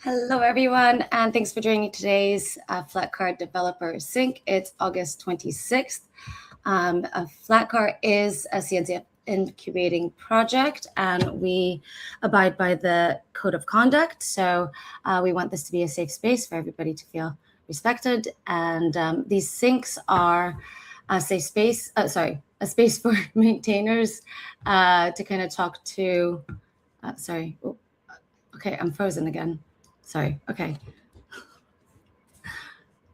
Hello, everyone, and thanks for joining today's Flatcar Developer Sync. It's August 26th. Flatcar is a CNCF incubating project, and we abide by the code of conduct. So we want this to be a safe space for everybody to feel respected. And these syncs are a safe space, a space for maintainers to kind of talk to, okay, I'm frozen again. Sorry, okay.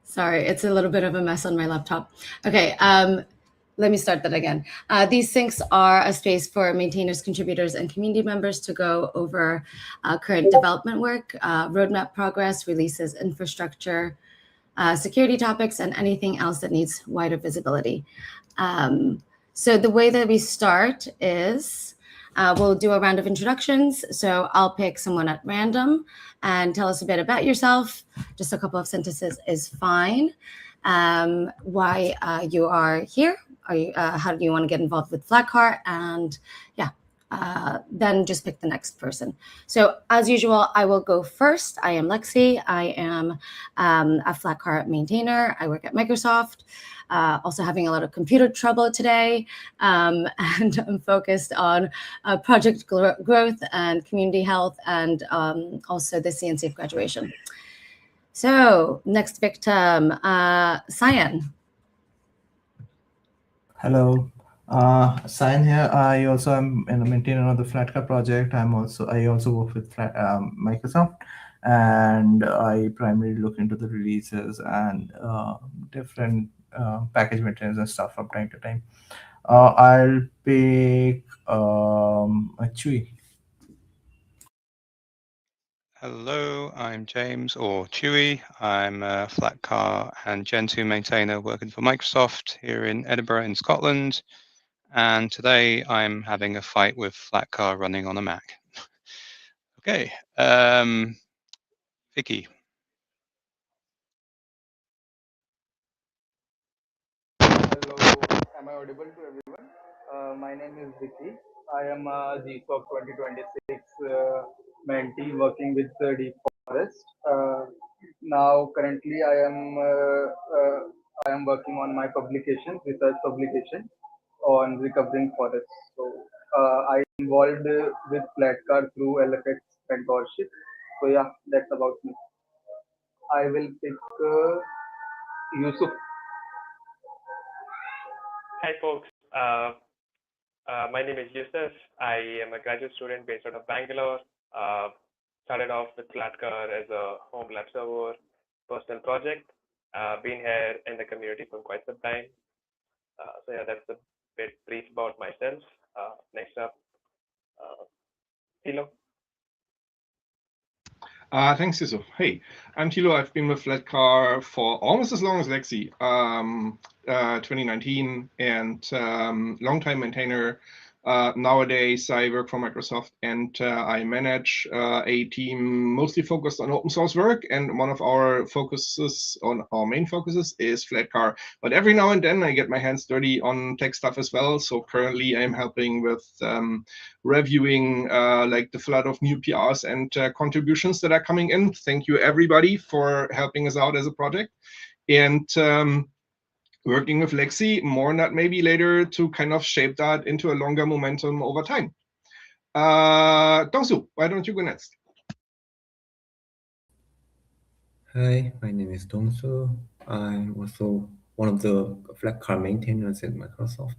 Sorry, it's a little bit of a mess on my laptop. Okay, let me start that again. These syncs are a space for maintainers, contributors, and community members to go over current development work, roadmap progress, releases, infrastructure, security topics, and anything else that needs wider visibility. So the way that we start is we'll do a round of introductions. So I'll pick someone at random and tell us a bit about yourself. Just a couple of sentences is fine. Why you are here. How do you want to get involved with Flatcar? And then just pick the next person. So as usual, I will go first. I am Lexi. I am a Flatcar maintainer. I work at Microsoft. Also having a lot of computer trouble today, and I'm focused on project growth and community health, and also the CNCF graduation. So next victim, Cyan. Hello, Cyan here. I also am a maintainer of the Flatcar project. I also work with Microsoft, and I primarily look into the releases and different package maintenance and stuff from time to time. I'll pick a Chewy. Hello, I'm James, or Chewy. I'm a Flatcar and Gen2 maintainer working for Microsoft here in Edinburgh in Scotland. And today I'm having a fight with Flatcar running on a Mac. Okay, Vicky. Hello, am I audible to everyone? My name is Vicky. I am a GSOC 2026 mentee working with Deep Forest. Currently, I am working on my publication, research publication on recovering forests. So I involved with Flatcar through LFX mentorship. So yeah, that's about me. I will pick Yusuf. Hi, folks. My name is Yusuf. I am a graduate student based out of Bangalore. Started off with Flatcar as a home lab server, personal project. Been here in the community for quite some time. So yeah, that's a bit brief about myself. Next up, Tilo. Thanks, Yusuf. Hey, I'm Tilo. I've been with Flatcar for almost as long as Lexi, 2019, and long-time maintainer. Nowadays, I work for Microsoft, and I manage a team mostly focused on open source work. And one of our main focuses is Flatcar. But every now and then, I get my hands dirty on tech stuff as well. So currently, I'm helping with reviewing like the flood of new PRs and contributions that are coming in. Thank you, everybody, for helping us out as a project. And working with Lexi, more on that maybe later to kind of shape that into a longer momentum over time. Dongsu, why don't you go next? Hi, my name is Dongsu. I'm also one of the Flatcar maintainers at Microsoft,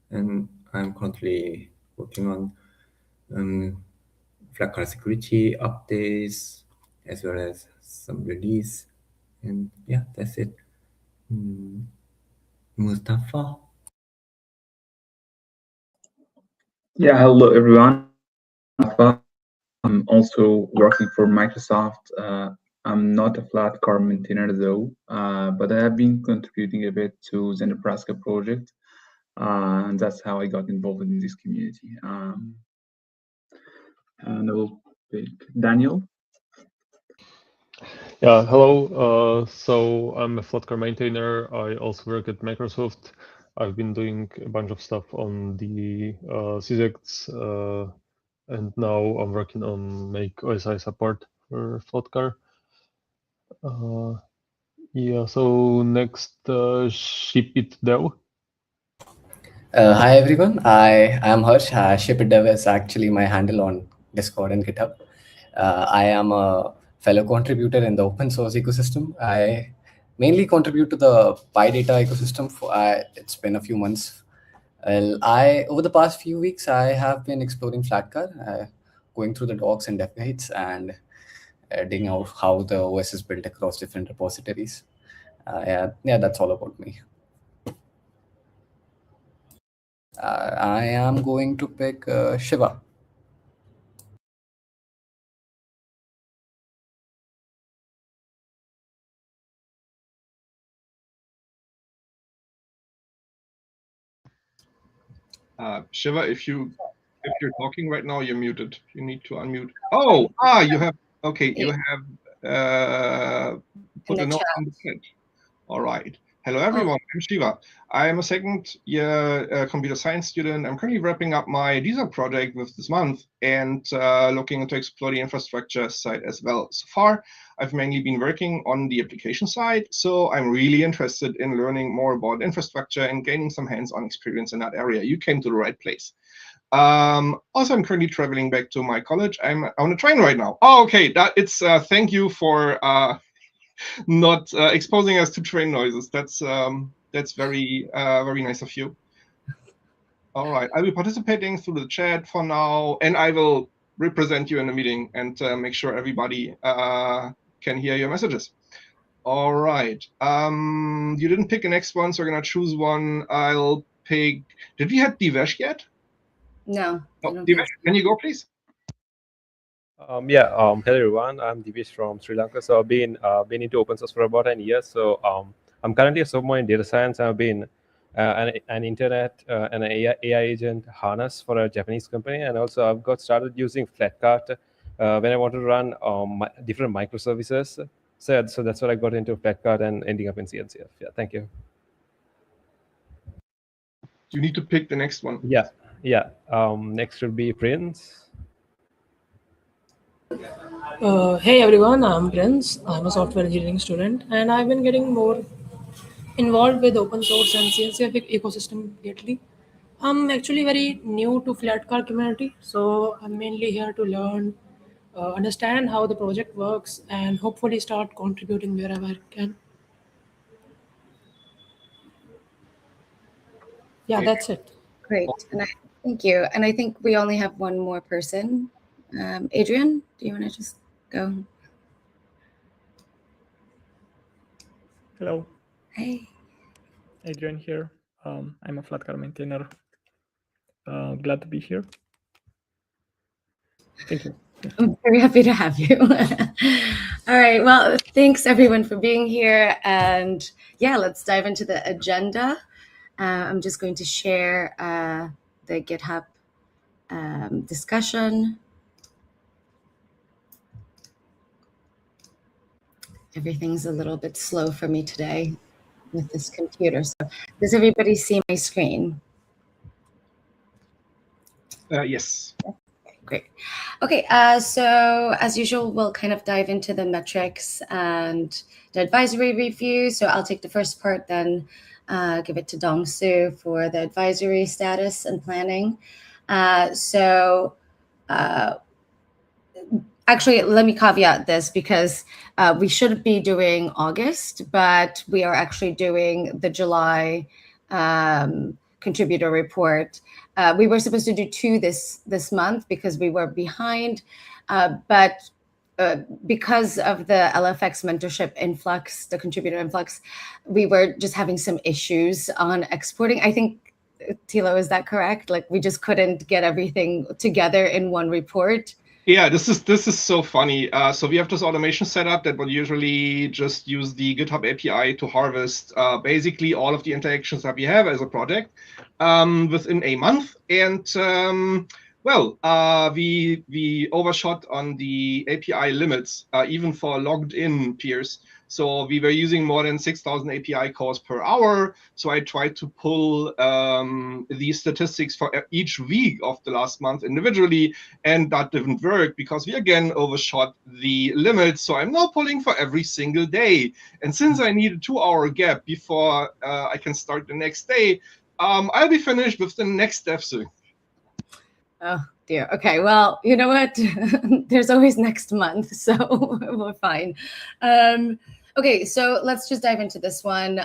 and I'm currently working on Flatcar security updates as well as some release. And yeah, that's it. Mustafa. Yeah, hello everyone. I'm also working for Microsoft. I'm not a Flatcar maintainer though, but I have been contributing a bit to the Nebraska project, and that's how I got involved in this community. And I'll pick Daniel. Yeah, hello. So I'm a Flatcar maintainer. I also work at Microsoft. I've been doing a bunch of stuff on the CSECs, and now I'm working on Make OSI support. for Flatcar. Yeah, so next, ship it dev. Hi everyone, I am Harsh. ShipItDev is actually my handle on Discord and GitHub. I am a fellow contributor in the open source ecosystem. I mainly contribute to the PyData ecosystem. It's been a few months. Well, over the past few weeks, I have been exploring Flatcar, going through the docs and dev guides and digging out how the OS is built across different repositories. Yeah, that's all about me. I am going to pick Shiva. Shiva, if you're talking right now, you're muted. You need to unmute. Oh, you have put a note in the chat. All right. Hello, everyone. I'm Shiva. I'm a second-year computer science student. I'm currently wrapping up my DISA project with this month and looking to explore the infrastructure side as well. So far, I've mainly been working on the application side, so I'm really interested in learning more about infrastructure and gaining some hands-on experience in that area. You came to the right place. Also, I'm currently traveling back to my college. I'm on a train right now. Oh, okay. Thank you for not exposing us to train noises. That's very very nice of you. All right, I'll be participating through the chat for now, and I will represent you in the meeting and make sure everybody can hear your messages. All right. You didn't pick a next one, so we're gonna choose one. I'll pick. Did we have Divesh yet? No. Oh, Divesh, can you go, please? Hello everyone. I'm Divesh from Sri Lanka. So I've been into open source for about 10 years. So I'm currently a sophomore in data science. I've been an internet and an AI agent harness for a Japanese company, and also I've got started using Flatcar when I want to run different microservices. So that's what I got into Flatcar and ending up in CNCF. Yeah, thank you. You need to pick the next one. Yeah. Next would be Prince. Hey everyone, I'm Prince. I'm a software engineering student, and I've been getting more involved with open source and CNCF ecosystem lately. I'm actually very new to Flatcar community, so I'm mainly here to learn, understand how the project works, and hopefully start contributing wherever I can. Yeah, that's it. Great. Thank you. And I think we only have one more person. Adrian, do you want to just go? Hello. Hey. Adrian here. I'm a Flatcar maintainer. Glad to be here. Thank you. I'm very happy to have you. All right. Well, thanks everyone for being here. And yeah, let's dive into the agenda. I'm just going to share the GitHub discussion. Everything's a little bit slow for me today with this computer. So does everybody see my screen? Yes. Great. Okay, so as usual, we'll kind of dive into the metrics and the advisory review. So I'll take the first part, then give it to Dong-Soo for the advisory status and planning. Actually, let me caveat this because we should be doing August, but we are actually doing the July contributor report. We were supposed to do 2 this month because we were behind, but because of the LFX mentorship influx, the contributor influx, we were just having some issues on exporting. I think, Tilo, is that correct? Like we just couldn't get everything together in one report. Yeah, this is so funny. So we have this automation set up that will usually just use the GitHub API to harvest basically all of the interactions that we have as a project within a month. And Well, we overshot on the API limits, even for logged in peers. So we were using more than 6,000 API calls per hour. So I tried to pull these statistics for each week of the last month individually, and that didn't work because we again overshot the limits. So I'm now pulling for every single day. And since I need a 2-hour gap before I can start the next day, I'll be finished with the next step soon. Oh dear. Okay. Well, you know what? There's always next month, so we're fine. Okay, so let's just dive into this one.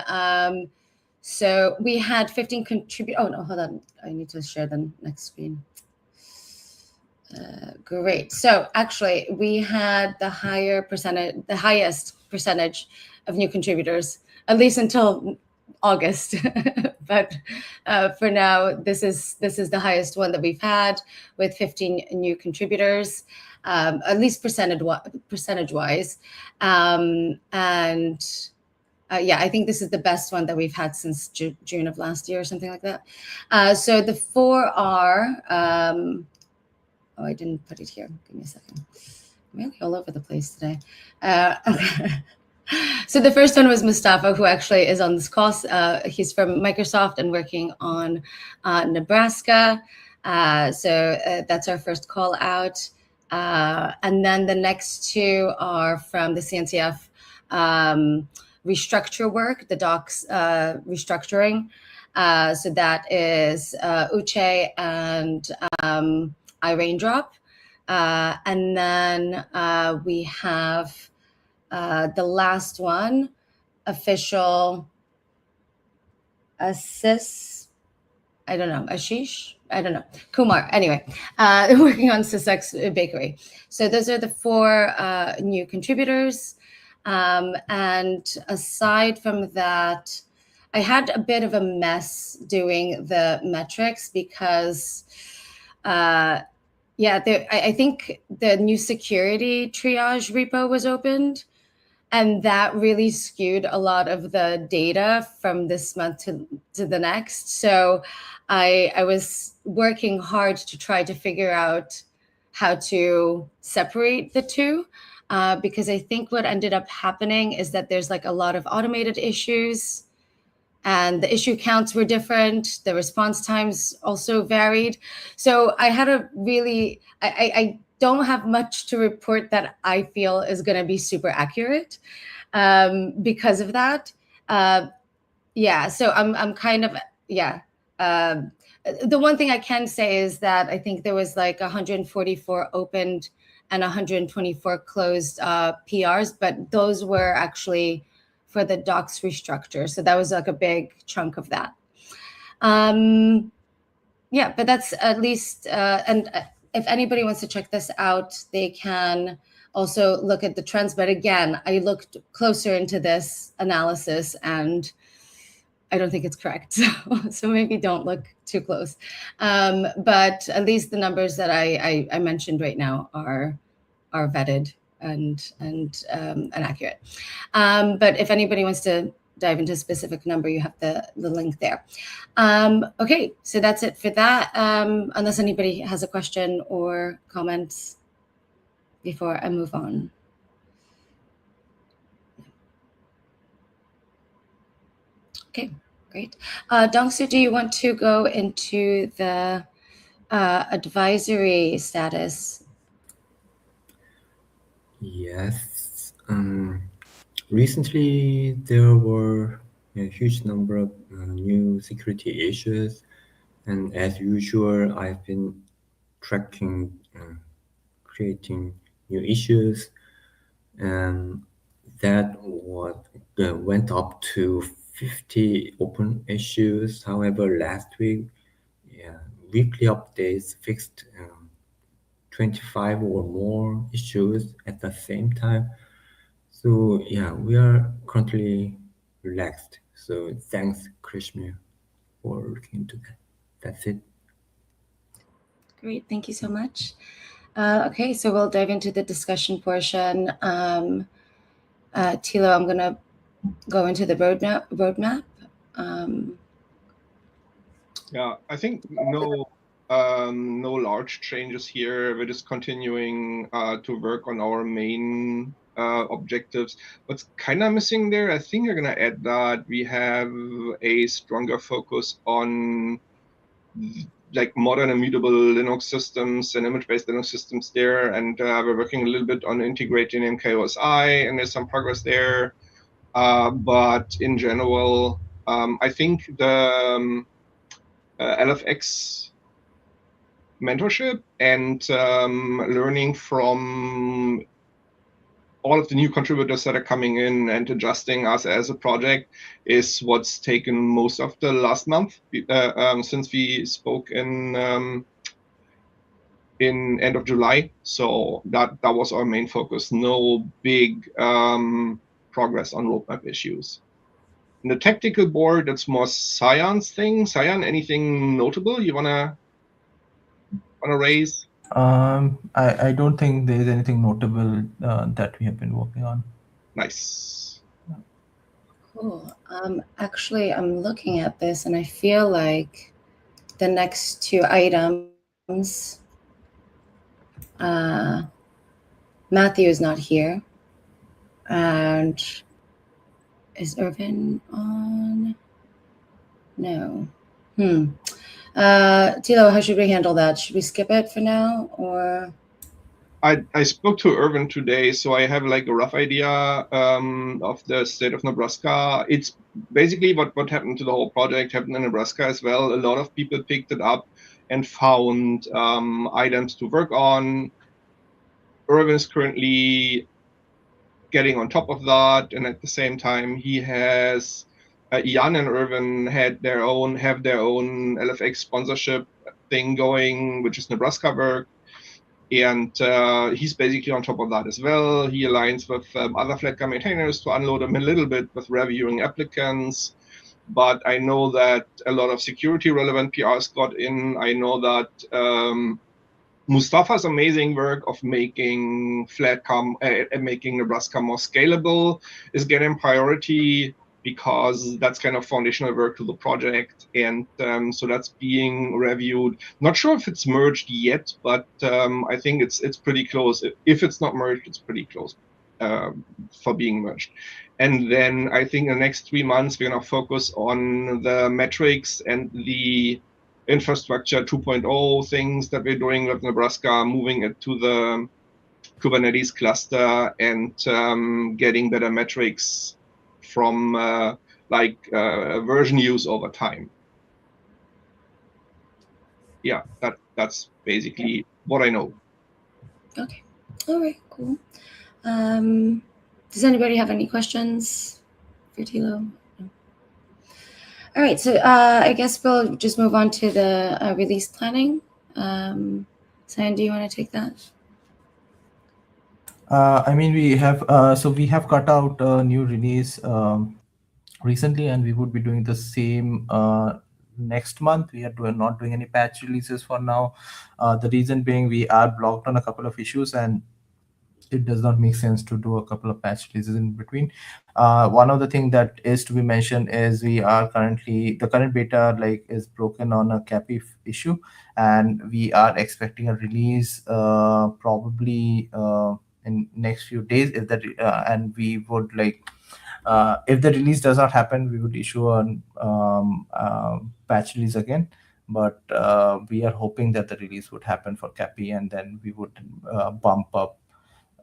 So we had 15 contribute. Oh no, hold on. I need to share the next screen. Great. So actually, we had the highest percentage of new contributors, at least until August. But for now, this is the highest one that we've had, with 15 new contributors, at least percentage-wise. Yeah, I think this is the best one that we've had since June of last year or something like that. So the 4 are. Oh, I didn't put it here. Give me a second. I'm really all over the place today. Okay. So the first one was Mustafa, who actually is on this course. He's from Microsoft and working on Nebraska. So that's our first call out. And then the next 2 are from the CNCF restructure work, the docs restructuring. So that is Uche and iRaindrop. And then we have the last one, official Assis, I don't know, Ashish, I don't know, Kumar. Anyway, working on Sussex Bakery. So those are the 4 new contributors. And aside from that, I had a bit of a mess doing the metrics because yeah, I think the new security triage repo was opened, and that really skewed a lot of the data from this month to the next. So I was working hard to try to figure out how to separate the 2, because I think what ended up happening is that there's like a lot of automated issues, and the issue counts were different. The response times also varied. So I had a really, I don't have much to report that I feel is going to be super accurate because of that. Yeah, so I'm kind of, yeah. The one thing I can say is that I think there was like 144 opened and 124 closed PRs, but those were actually for the docs restructure. So that was like a big chunk of that. Yeah, but that's at least, and if anybody wants to check this out, they can also look at the trends. But again, I looked closer into this analysis and I don't think it's correct. So maybe don't look too close. But at least the numbers that I mentioned right now are vetted and accurate. But if anybody wants to dive into a specific number, you have the link there. Okay, so that's it for that. Unless anybody has a question or comments before I move on. Okay, great. Dongsu, do you want to go into the advisory status? Yes. Recently, there were a huge number of new security issues, and as usual, I've been tracking, creating new issues, and that went up to 50 open issues. However, last week, weekly updates fixed 25 or more issues at the same time. So yeah, we are currently relaxed. So thanks, Krishna, for looking into that. That's it. Great, thank you so much. Okay, so we'll dive into the discussion portion. Tilo, I'm gonna go into the roadmap. Yeah, I think no No large changes here. We're just continuing to work on our main objectives. What's kind of missing there, I think you're going to add that we have a stronger focus on like modern immutable Linux systems and image-based Linux systems there. And we're working a little bit on integrating in KOSI, and there's some progress there. But in general, I think the LFX mentorship and learning from all of the new contributors that are coming in and adjusting us as a project is what's taken most of the last month since we spoke in end of July. So that was our main focus. No big progress on roadmap issues. In the technical board, that's more Cyan's thing. Cyan, anything notable you wanna raise? I don't think there's anything notable that we have been working on. Nice. Cool. Actually, I'm looking at this and I feel like the next two items, Matthew is not here. And is Irvin on? No. Tilo, how should we handle that? Should we skip it for now, or? I spoke to Irvin today, so I have like a rough idea of the state of Nebraska. It's basically what happened to the whole project happened in Nebraska as well. A lot of people picked it up and found items to work on. Irvin is currently getting on top of that, and at the same time, he has Jan and Irvin have their own LFX sponsorship thing going, which is Nebraska work. And he's basically on top of that as well. He aligns with other Flatcar maintainers to unload them a little bit with reviewing applicants. But I know that a lot of security relevant PRs got in. I know that Mustafa's amazing work of making making Nebraska more scalable is getting priority, because that's kind of foundational work to the project, and so that's being reviewed. Not sure if it's merged yet, but I think it's pretty close. If it's not merged, it's pretty close for being merged. And then I think in the next 3 months we're going to focus on the metrics and the infrastructure 2.0 things that we're doing with Nebraska, moving it to the Kubernetes cluster and getting better metrics from version use over time. Yeah, that's basically what I know. Okay. All right, cool. Does anybody have any questions for Tilo? No. All right, so I guess we'll just move on to the release planning. Cyan, do you want to take that? I mean, we have cut out a new release recently, and we would be doing the same next month. We are not doing any patch releases for now. The reason being we are blocked on a couple of issues, and it does not make sense to do a couple of patch releases in between. One of the things that is to be mentioned is we are the current beta is broken on a CAPI issue, and we are expecting a release probably in next few days. If that and we would if the release does not happen, we would issue a patch release again. But we are hoping that the release would happen for CAPI, and then we would bump up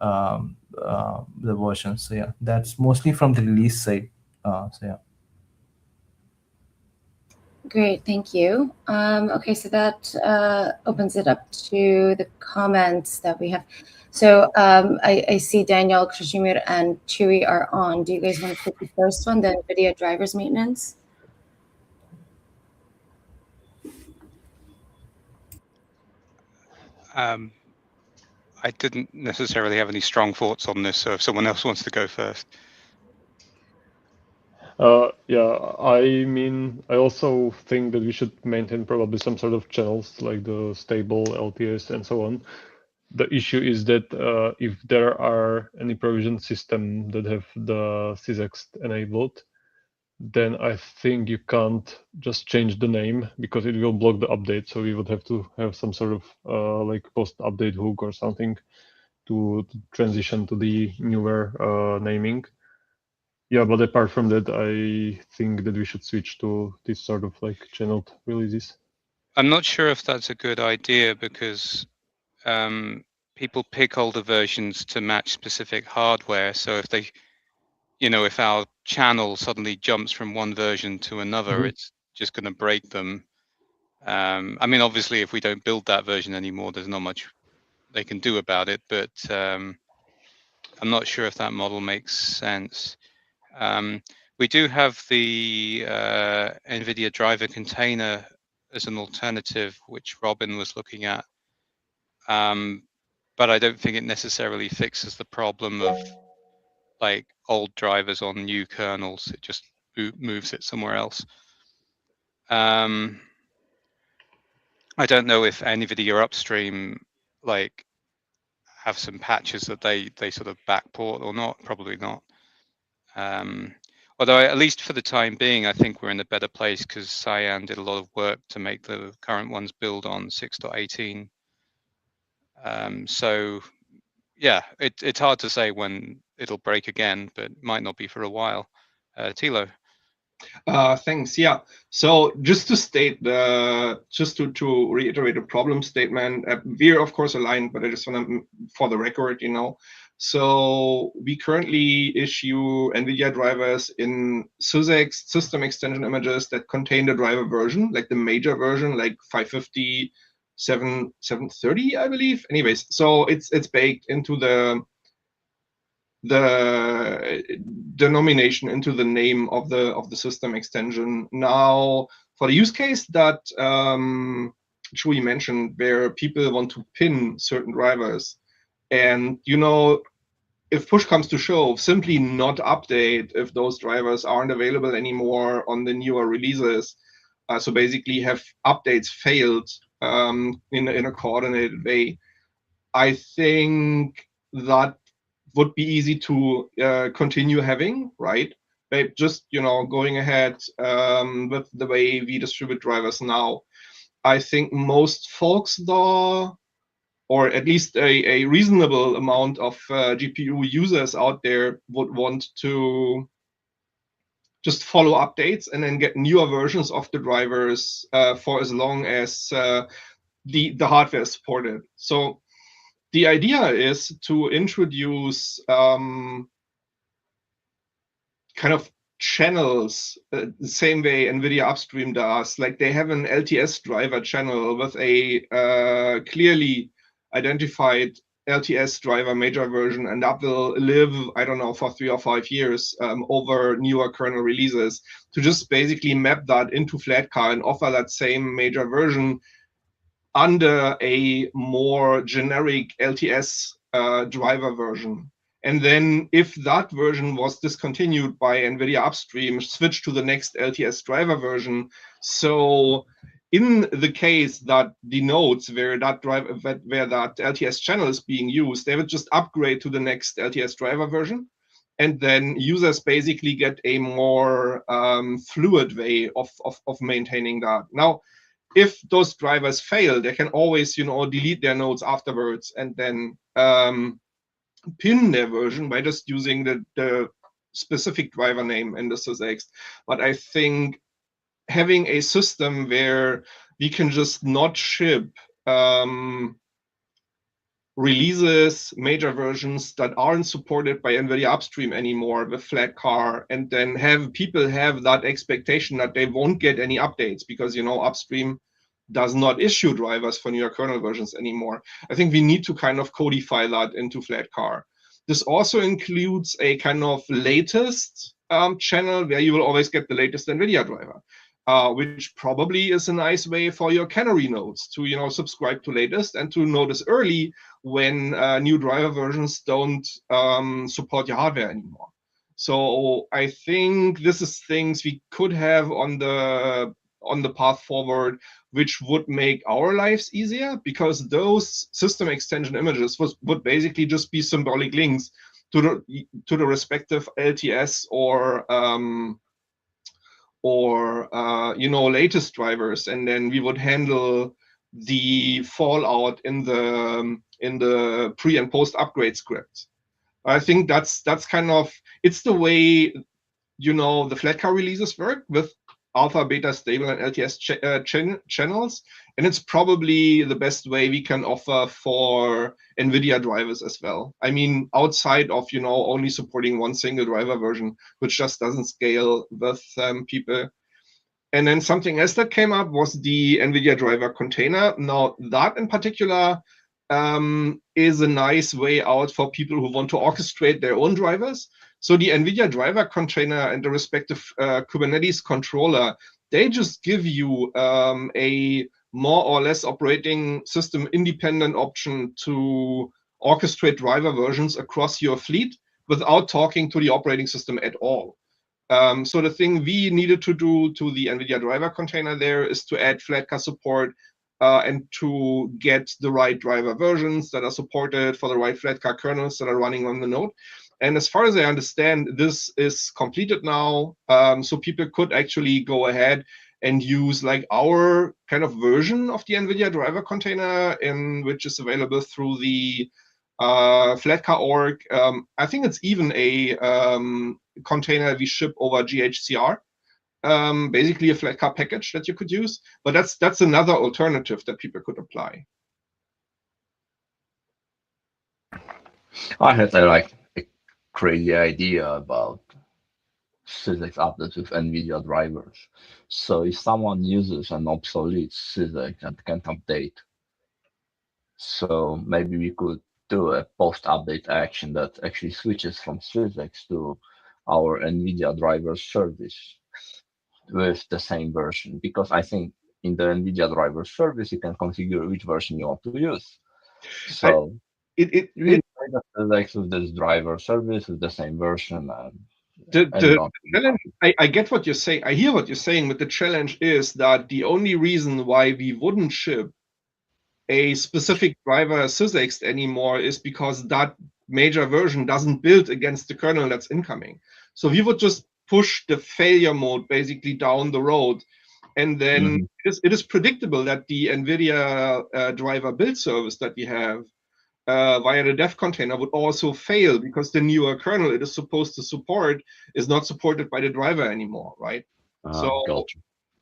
the version. So yeah, that's mostly from the release side. So yeah. Great, thank you. Okay, so that opens it up to the comments that we have. So I see Daniel, Krishimir, and Chewy are on. Do you guys want to take the first one, the NVIDIA drivers maintenance? I didn't necessarily have any strong thoughts on this, so if someone else wants to go first. Yeah, I mean, I also think that we should maintain probably some sort of channels like the stable LTS and so on. The issue is that if there are any provision system that have the sysext enabled, then I think you can't just change the name because it will block the update. So we would have to have some sort of like post-update hook or something to transition to the newer naming. Yeah, but apart from that, I think that we should switch to this sort of like channeled releases. I'm not sure if that's a good idea because people pick older versions to match specific hardware. So if they, if our channel suddenly jumps from one version to another, it's just going to break them. I mean, obviously, if we don't build that version anymore, there's not much they can do about it. But I'm not sure if that model makes sense. We do have the NVIDIA driver container as an alternative, which Robin was looking at. But I don't think it necessarily fixes the problem of like old drivers on new kernels. It just moves it somewhere else. I don't know if NVIDIA upstream like have some patches that they sort of backport or not. Probably not. Although at least for the time being, I think we're in a better place because Cyan did a lot of work to make the current ones build on 6.18. So yeah, it's hard to say when it'll break again, but might not be for a while. Thilo. Thanks. Yeah. So just to state just to reiterate a problem statement, we're of course aligned, but I just want to, for the record, so we currently issue NVIDIA drivers in SysEx system extension images that contain the driver version, like the major version, like 550, 730, I believe. Anyways, so it's baked into the denomination into the name of the system extension. Now, for the use case that Chewy mentioned, where people want to pin certain drivers, and if push comes to shove, simply not update if those drivers aren't available anymore on the newer releases. So basically, have updates failed in a coordinated way. I think that would be easy to continue having, right? But just going ahead with the way we distribute drivers now, I think most folks, though, or at least a reasonable amount of GPU users out there would want to just follow updates and then get newer versions of the drivers for as long as the hardware is supported. So the idea is to introduce kind of channels the same way NVIDIA Upstream does. Like they have an LTS driver channel with a clearly identified LTS driver major version, and that will live, I don't know, for 3 or 5 years over newer kernel releases, to just basically map that into Flatcar and offer that same major version under a more generic LTS driver version. And then if that version was discontinued by NVIDIA Upstream, switch to the next LTS driver version. So in the case that the nodes where that LTS channel is being used, they would just upgrade to the next LTS driver version. And then users basically get a more fluid way of maintaining that. Now, if those drivers fail, they can always, delete their nodes afterwards and then pin their version by just using the specific driver name in the SysEx. But I think having a system where we can just not ship releases, major versions that aren't supported by NVIDIA Upstream anymore with Flatcar, and then have people have that expectation that they won't get any updates because, Upstream does not issue drivers for newer kernel versions anymore. I think we need to kind of codify that into Flatcar. This also includes a kind of latest channel where you will always get the latest NVIDIA driver. Which probably is a nice way for your canary nodes to, subscribe to latest and to notice early when new driver versions don't support your hardware anymore. So I think this is things we could have on the path forward, which would make our lives easier, because those system extension images would basically just be symbolic links to the respective LTS or or latest drivers, and then we would handle the fallout in the pre and post upgrade scripts. I think that's kind of, it's the way the Flatcar releases work, with alpha, beta, stable, and LTS channels, and it's probably the best way we can offer for NVIDIA drivers as well. I mean, outside of only supporting one single driver version, which just doesn't scale with people. And then something else that came up was the NVIDIA driver container. Now, that in particular is a nice way out for people who want to orchestrate their own drivers. So the NVIDIA driver container and the respective Kubernetes controller, they just give you a more or less operating system independent option to orchestrate driver versions across your fleet without talking to the operating system at all. So the thing we needed to do to the NVIDIA driver container there is to add Flatcar support and to get the right driver versions that are supported for the right Flatcar kernels that are running on the node. And as far as I understand, this is completed now. So people could actually go ahead and use like our kind of version of the NVIDIA driver container, which is available through the Flatcar org. I think it's even a container we ship over GHCR. Basically a Flatcar package that you could use, but that's another alternative that people could apply. I had a crazy idea about physics updates with NVIDIA drivers. So if someone uses an obsolete physics and can't update, so maybe we could do a post-update action that actually switches from physics to our NVIDIA driver service with the same version, because I think in the NVIDIA driver service you can configure which version you want to use. So we like with this driver service with the same version. The challenge, I get what you're saying. I hear what you're saying, but the challenge is that the only reason why we wouldn't ship a specific driver sysext anymore is because that major version doesn't build against the kernel that's incoming. So we would just push the failure mode basically down the road. And then it is predictable that the NVIDIA driver build service that we have via the dev container would also fail because the newer kernel it is supposed to support is not supported by the driver anymore, right? So gotcha.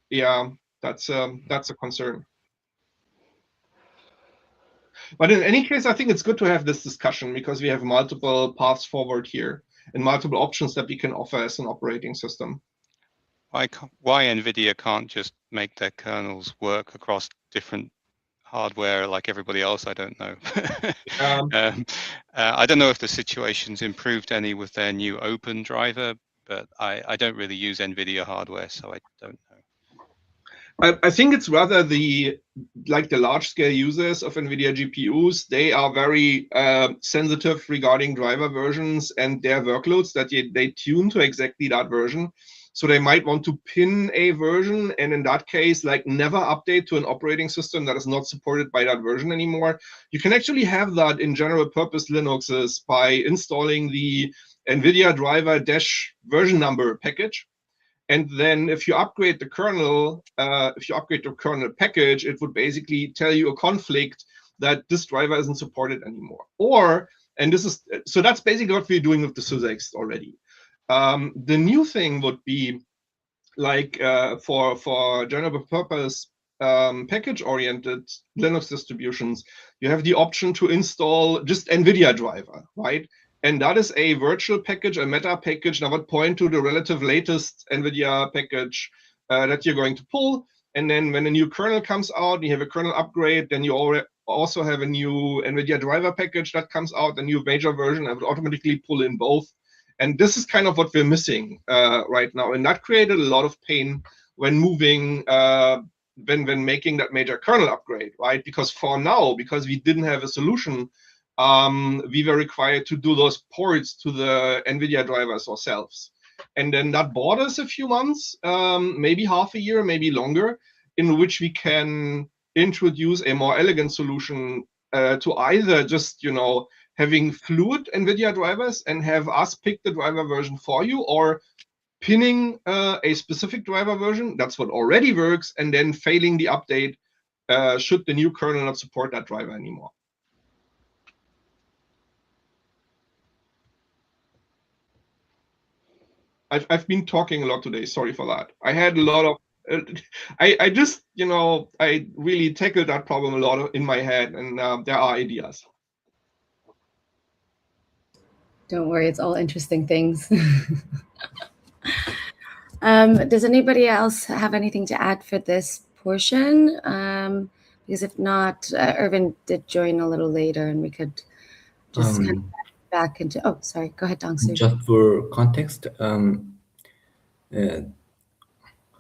Yeah, that's a concern. But in any case, I think it's good to have this discussion because we have multiple paths forward here and multiple options that we can offer as an operating system. Why NVIDIA can't just make their kernels work across different hardware like everybody else? I don't know. I don't know if the situation's improved any with their new open driver, but I don't really use NVIDIA hardware, so I don't know. I think it's rather the large-scale users of NVIDIA GPUs. They are very sensitive regarding driver versions and their workloads that they tune to exactly that version. So they might want to pin a version, and in that case, never update to an operating system that is not supported by that version anymore. You can actually have that in general purpose Linuxes by installing the NVIDIA driver -version number package. And then if you upgrade the kernel, package, it would basically tell you a conflict that this driver isn't supported anymore. So that's basically what we're doing with the sysext already. The new thing would be for general purpose package-oriented Linux distributions, you have the option to install just NVIDIA driver, right? And that is a virtual package, a meta package that would point to the relative latest NVIDIA package that you're going to pull. And then when a new kernel comes out, you have a kernel upgrade, then you also have a new NVIDIA driver package that comes out, a new major version, and would automatically pull in both. And this is kind of what we're missing right now. And that created a lot of pain when moving, when making that major kernel upgrade, right? Because because we didn't have a solution, we were required to do those ports to the NVIDIA drivers ourselves. And then that bought us a few months, maybe half a year, maybe longer, in which we can introduce a more elegant solution to either just, having fluid NVIDIA drivers and have us pick the driver version for you, or pinning a specific driver version, that's what already works, and then failing the update should the new kernel not support that driver anymore. I've been talking a lot today. Sorry for that. I had a lot of. I just, I really tackled that problem a lot in my head, and there are ideas. Don't worry, it's all interesting things. Does anybody else have anything to add for this portion? Because if not, Irvin did join a little later, and we could just kind of back into. Oh, sorry. Go ahead, Dongsu. Just for context,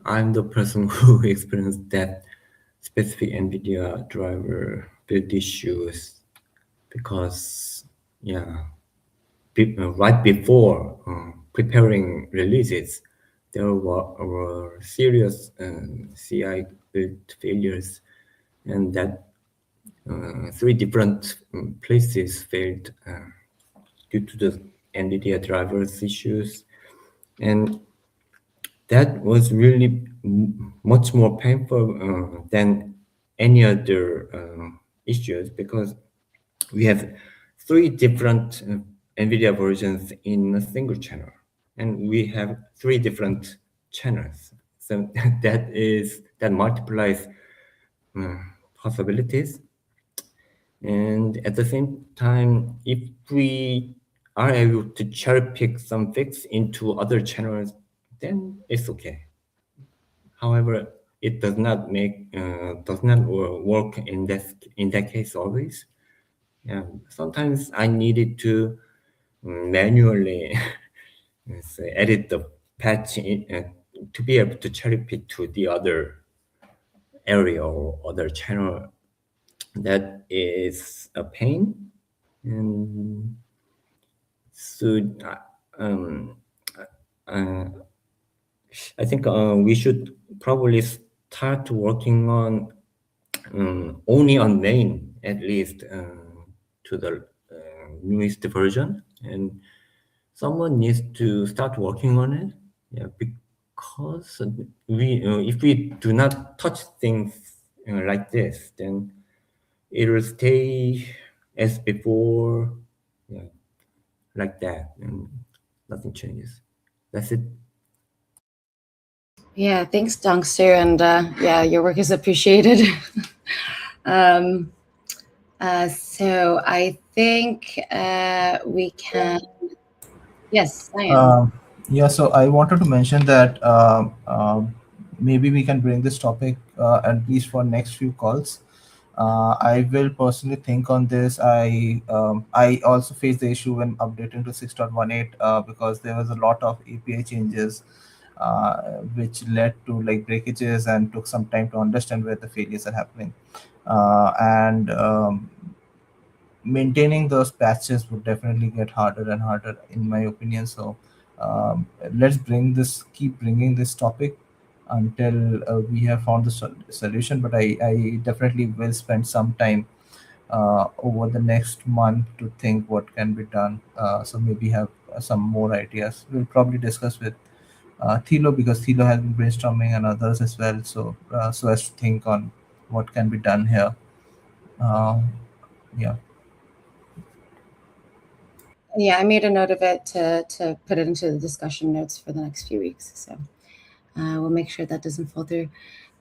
I'm the person who experienced that specific NVIDIA driver build issues because, right before preparing releases, there were serious CI build failures, and that 3 different places failed due to the NVIDIA drivers issues, and that was really much more painful than any other issues because we have 3 different NVIDIA versions in a single channel, and we have 3 different channels. So that multiplies possibilities. And at the same time, if we are able to cherry pick some fix into other channels, then it's okay. However, it does not work in that case always. Yeah, sometimes I needed to manually edit the patch to be able to cherry pick to the other area or other channel. That is a pain, and so I think we should probably start working on only on main, at least to the newest version, and someone needs to start working on it. Yeah, because if we do not touch things like this, then it will stay as before, like that, and nothing changes. That's it. Yeah, thanks, Dongsu, and yeah, your work is appreciated. So I think we can. Yes, I am. Yeah, so I wanted to mention that maybe we can bring this topic at least for next few calls. I will personally think on this. I also faced the issue when updating to 6.18 because there was a lot of API changes which led to like breakages and took some time to understand where the failures are happening. And maintaining those patches would definitely get harder and harder, in my opinion. So let's keep bringing this topic until we have found the solution. But I definitely will spend some time over the next month to think what can be done. So maybe have some more ideas. We'll probably discuss with Thilo, because Thilo has been brainstorming, and others as well. So so as to think on what can be done here. Yeah. Yeah, I made a note of it to put it into the discussion notes for the next few weeks. So we'll make sure that doesn't fall through.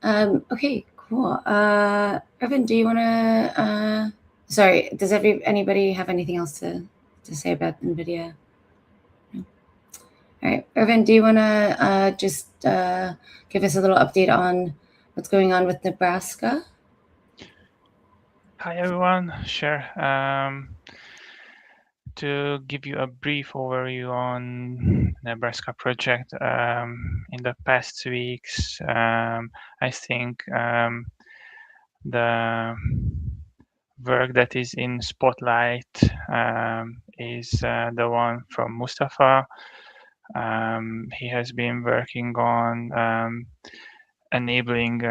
Okay, cool. Irvin, do you want to? Sorry, does anybody have anything else to say about NVIDIA? No. All right, Irvin, do you want to just give us a little update on what's going on with Nebraska? Hi, everyone. Sure. To give you a brief overview on Nebraska project, in the past weeks, I think the work that is in spotlight is the one from Mustafa. He has been working on enabling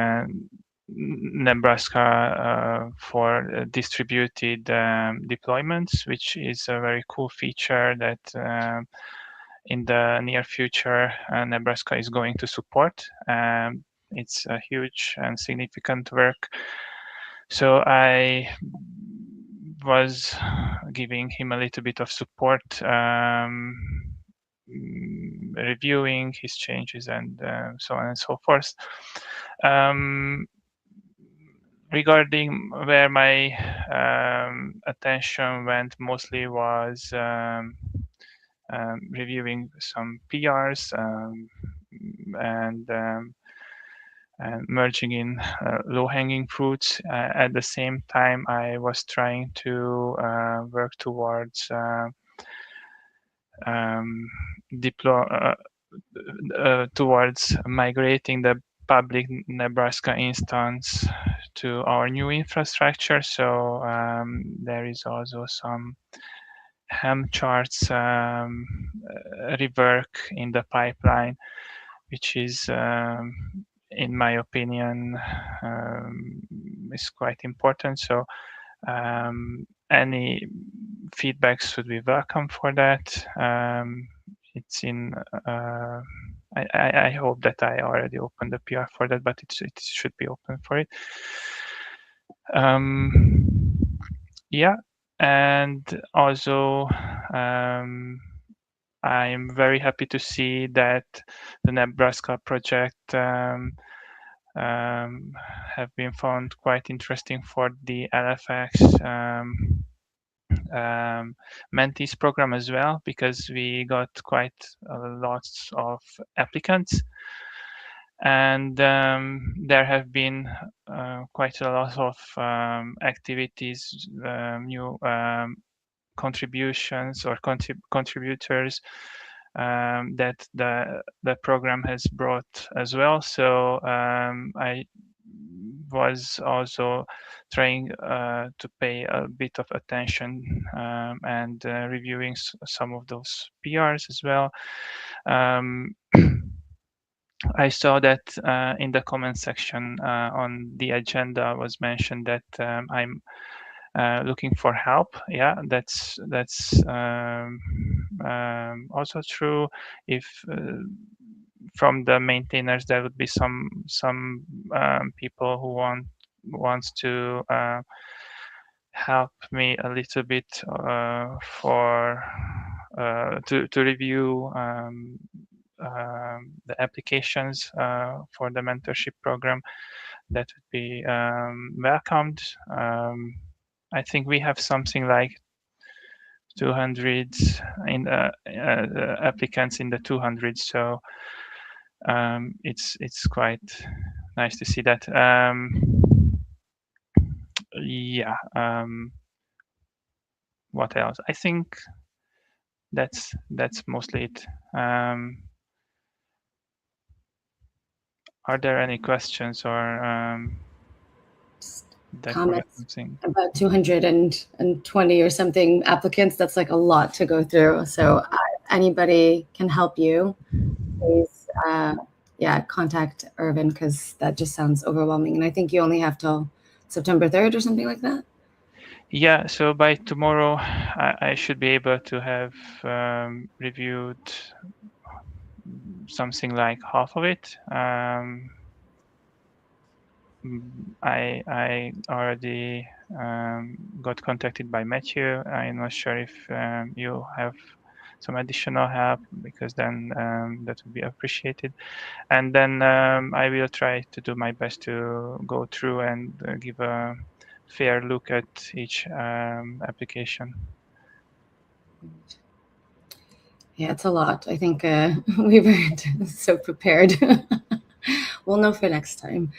Nebraska for distributed deployments, which is a very cool feature that in the near future Nebraska is going to support. It's a huge and significant work. So I was giving him a little bit of support, reviewing his changes and so on and so forth. Regarding where my attention went mostly was reviewing some PRs and merging in low-hanging fruits. At the same time, I was trying to work towards towards migrating the public Nebraska instance to our new infrastructure. So there is also some Helm charts rework in the pipeline, which is, in my opinion, is quite important. So any feedbacks would be welcome for that. It's in. I hope that I already opened the PR for that, but it should be open for it. Yeah, and also I'm very happy to see that the Nebraska project have been found quite interesting for the LFX mentees program as well, because we got quite lots of applicants, and there have been quite a lot of activities, new contributions or contributors that the program has brought as well. So I was also trying to pay a bit of attention and reviewing some of those PRs as well. I saw that in the comment section on the agenda was mentioned that I'm looking for help. Yeah, that's also true. If from the maintainers there would be some people who wants to help me a little bit for to review the applications for the mentorship program, that would be welcomed. I think we have something like 200 in the applicants in the 200s, so it's quite nice to see that. Yeah. What else? I think that's mostly it. Are there any questions or comments about 220 or something applicants? That's like a lot to go through. So anybody can help you, please yeah, contact Irvin, because that just sounds overwhelming. And I think you only have till September 3rd or something like that. Yeah, so by tomorrow I should be able to have reviewed something like half of it. I already got contacted by Matthew. I'm not sure if you have some additional help, because then that would be appreciated. And then I will try to do my best to go through and give a fair look at each application. Yeah, it's a lot. I think we weren't so prepared. We'll know for next time.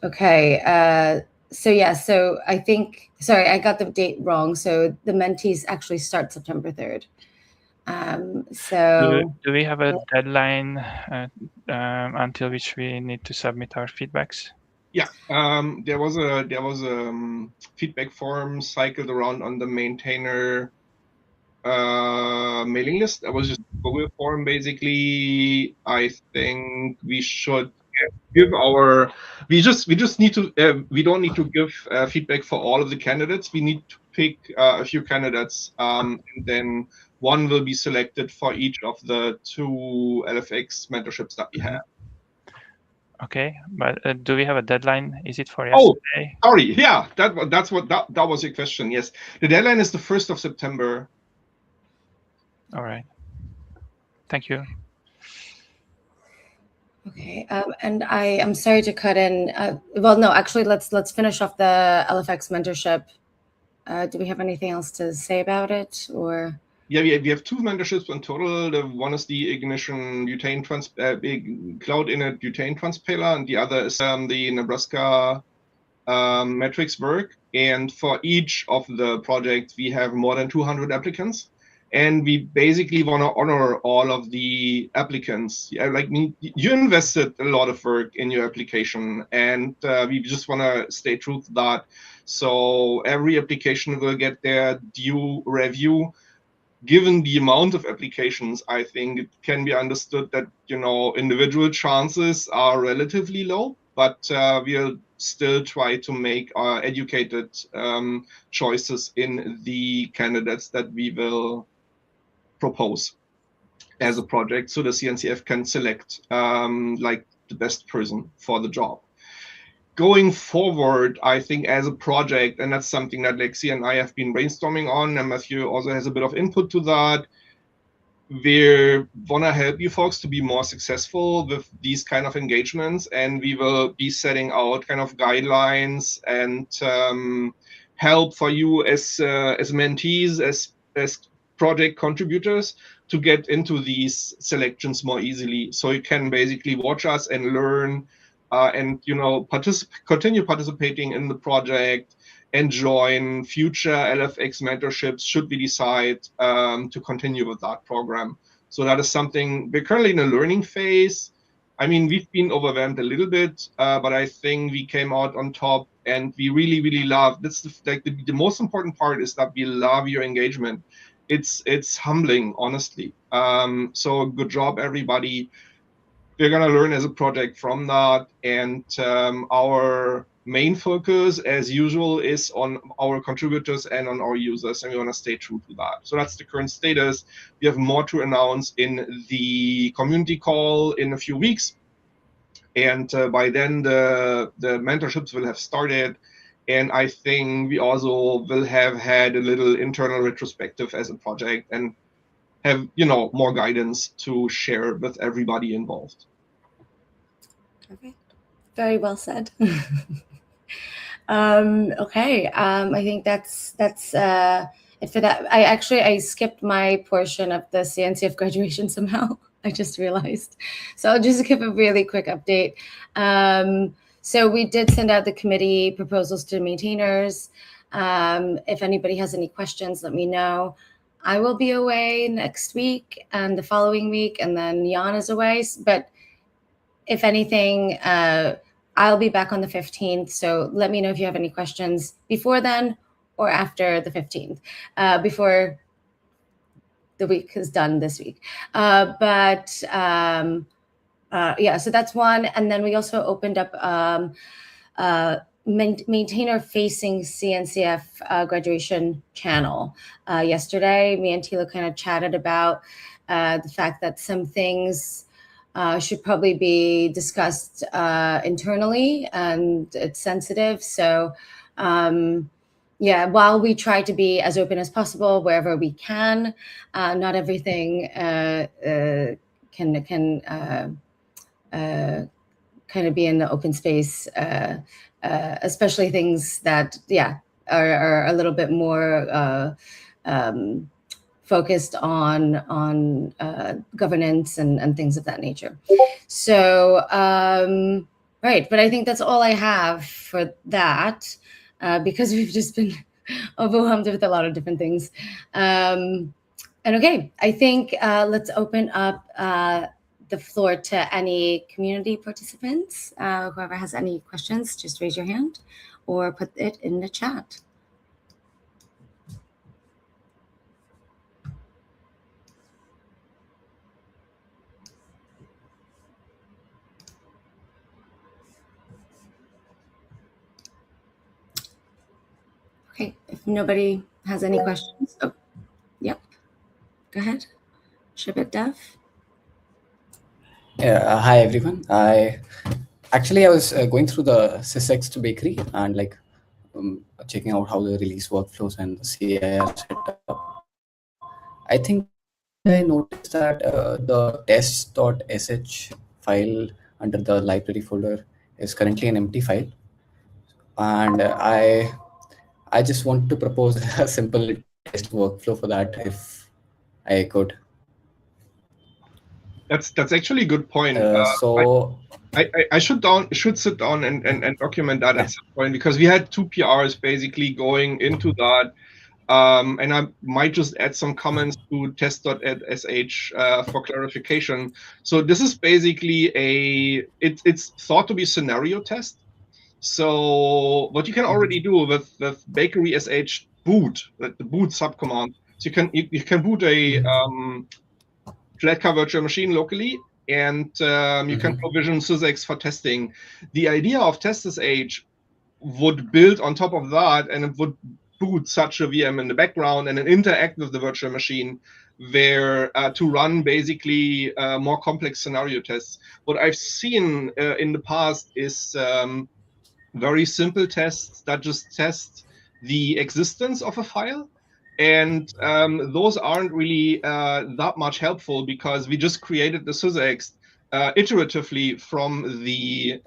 Okay. So yeah, so I think, sorry, I got the date wrong. So the mentees actually start September 3rd. So do we have a deadline until which we need to submit our feedbacks? Yeah, there was a feedback form cycled around on the maintainer mailing list. That was just a Google form, basically. I think we should give our. We just need to. We don't need to give feedback for all of the candidates. We need to pick a few candidates, and then one will be selected for each of the 2 LFX mentorships that we have. Okay, but do we have a deadline? Is it for Oh, yesterday? sorry. Yeah, that was your question. Yes, the deadline is the 1st of September. All right. Thank you. Okay, and I'm sorry to cut in. Well, no, actually, let's finish off the LFX mentorship. Do we have anything else to say about it, or? Yeah, we have 2 mentorships in total. The one is the Ignition butane cloud init butane transpiler, and the other is the Nebraska metrics work. And for each of the projects, we have more than 200 applicants. And we basically want to honor all of the applicants. Yeah, like you invested a lot of work in your application, and we just want to stay true to that. So every application will get their due review. Given the amount of applications, I think it can be understood that, individual chances are relatively low, but we'll still try to make our educated choices in the candidates that we will propose as a project, so the CNCF can select like the best person for the job. Going forward, I think as a project, and that's something that Lexi and I have been brainstorming on, and Matthew also has a bit of input to that, we want to help you folks to be more successful with these kind of engagements, and we will be setting out kind of guidelines and help for you as mentees, as project contributors, to get into these selections more easily. So you can basically watch us and learn, and continue participating in the project and join future LFX mentorships should we decide to continue with that program. So that is something we're currently in a learning phase. I mean, we've been overwhelmed a little bit, but I think we came out on top, and we really, really love. That's the most important part, is that we love your engagement. It's humbling, honestly. So good job, everybody. We're going to learn as a project from that, and our main focus, as usual, is on our contributors and on our users, and we want to stay true to that. So that's the current status. We have more to announce in the community call in a few weeks, and by then the mentorships will have started, and I think we also will have had a little internal retrospective as a project and have more guidance to share with everybody involved. Okay, very well said. Okay, I think that's it for that. I skipped my portion of the CNCF graduation somehow. I just realized. So I'll just give a really quick update. So we did send out the committee proposals to maintainers. If anybody has any questions, let me know. I will be away next week and the following week, and then Jan is away. But if anything, I'll be back on the 15th. So let me know if you have any questions before then or after the 15th, before the week is done this week. Yeah, so that's one. And then we also opened up maintainer-facing CNCF graduation channel. Yesterday, me and Tila kind of chatted about the fact that some things should probably be discussed internally, and it's sensitive. So yeah, while we try to be as open as possible wherever we can, not everything can kind of be in the open space, especially things that, yeah, are a little bit more focused on governance and things of that nature. So, right, but I think that's all I have for that, because we've just been overwhelmed with a lot of different things. And okay, I think let's open up the floor to any community participants. Whoever has any questions, just raise your hand or put it in the chat. Okay, if nobody has any questions. Oh, yep. Go ahead. Shipit Dev. Hi everyone. I was going through the SysExt bakery and like checking out how the release workflows and the CI are set up. I think I noticed that the tests.sh file under the library folder is currently an empty file, and I just want to propose a simple test workflow for that if I could. That's actually a good point. So I should sit down and document that Yeah. at some point, because we had 2 PRs basically going into that. And I might just add some comments to test.sh for clarification. So this is basically it's thought to be scenario test. So what you can already do with bakery sh boot, the boot subcommand, so you can boot a Flatcar virtual machine locally, and you can provision SysEx for testing. The idea of test.sh would build on top of that, and it would boot such a VM in the background and then interact with the virtual machine where to run basically more complex scenario tests. What I've seen in the past is very simple tests that just test the existence of a file. And those aren't really that much helpful, because we just created the SysEx iteratively from the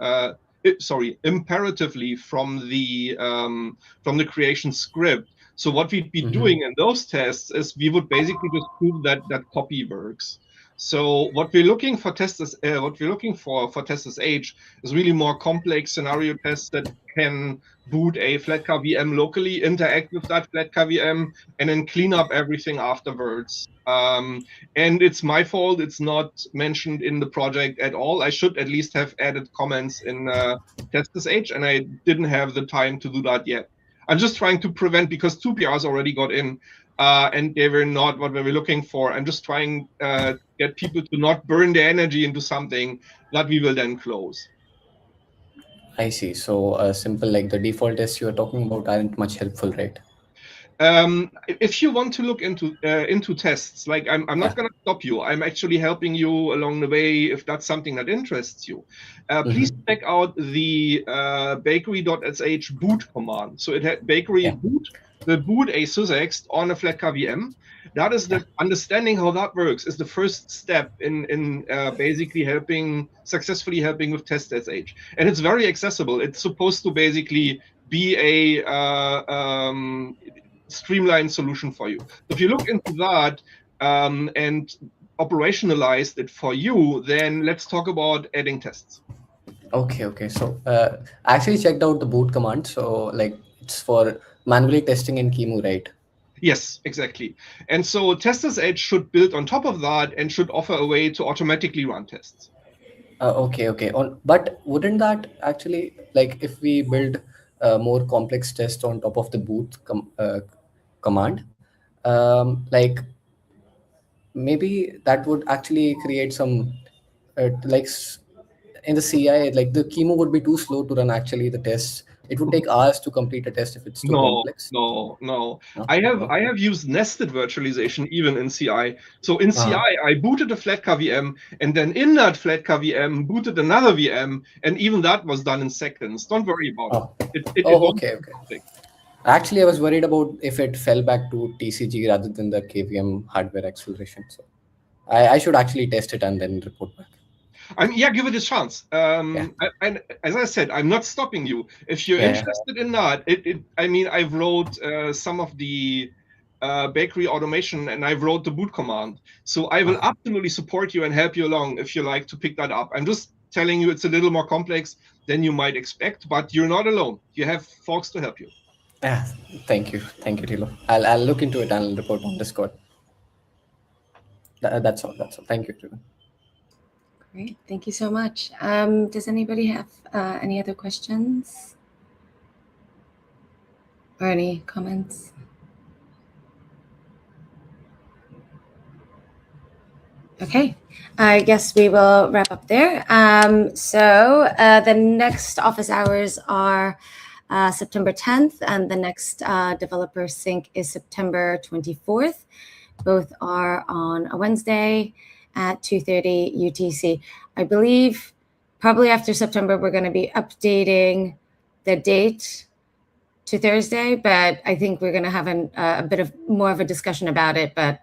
imperatively from the creation script. So what we'd be doing in those tests is we would basically just prove that copy works. So what we're looking for testers, for test.sh is really more complex scenario tests that can boot a Flatcar VM locally, interact with that Flatcar VM, and then clean up everything afterwards. And it's my fault it's not mentioned in the project at all. I should at least have added comments in test.sh, and I didn't have the time to do that yet. I'm just trying to prevent, because 2 PRs already got in, and they were not what we were looking for. I'm just trying to get people to not burn their energy into something that we will then close. I see. So simple, like the default tests you are talking about aren't much helpful, right? If you want to look into tests, like I'm not going to stop you. I'm actually helping you along the way if that's something that interests you. Please check out the bakery.sh boot command. So it had bakery boot, the boot a SysEx on a Flatcar VM. That is the understanding how that works is the first step in basically successfully helping with test.sh. And it's very accessible. It's supposed to basically be a streamlined solution for you. So if you look into that and operationalized it for you, then let's talk about adding tests. Okay. So I actually checked out the boot command. So like it's for manually testing in QEMU, right? Yes, exactly. And so test.sh should build on top of that and should offer a way to automatically run tests. Okay. But wouldn't that actually, like if we build a more complex test on top of the boot command, like maybe that would actually create some in the CI, like the QEMU would be too slow to run actually the tests. It would take hours to complete a test if it's too complex. No. I have used nested virtualization even in CI. So in CI, I booted a Flatcar VM, and then in that Flatcar VM booted another VM, and even that was done in seconds. Don't worry about it. Okay. Actually, I was worried about if it fell back to TCG rather than the KVM hardware acceleration. So I should actually test it and then report back. Give it a chance. And as I said, I'm not stopping you. If you're interested in that, I wrote some of the bakery automation, and I wrote the boot command. So I will absolutely support you and help you along if you like to pick that up. I'm just telling you it's a little more complex than you might expect, but you're not alone. You have folks to help you. Yeah, thank you, Tilo. I'll look into it and I'll report on Discord. That's all. Thank you, everyone. Great, thank you so much. Does anybody have any other questions or any comments? Okay, I guess we will wrap up there. So the next office hours are September 10th, and the next developer sync is September 24th. Both are on a Wednesday at 2:30 UTC. I believe probably after September, we're going to be updating the date to Thursday, but I think we're going to have a bit of more of a discussion about it. But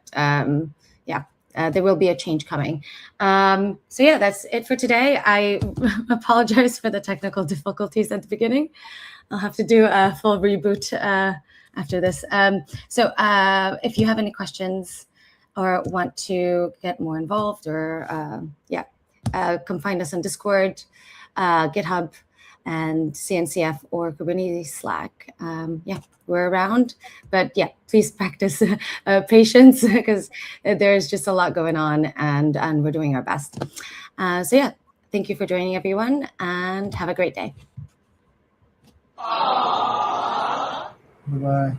yeah, there will be a change coming. So yeah, that's it for today. I apologize for the technical difficulties at the beginning. I'll have to do a full reboot after this. So if you have any questions or want to get more involved, or yeah, come find us on Discord, GitHub, and CNCF or Kubernetes Slack. Yeah, we're around, but yeah, please practice patience because there's just a lot going on, and we're doing our best. So yeah, thank you for joining, everyone, and have a great day. Bye-bye.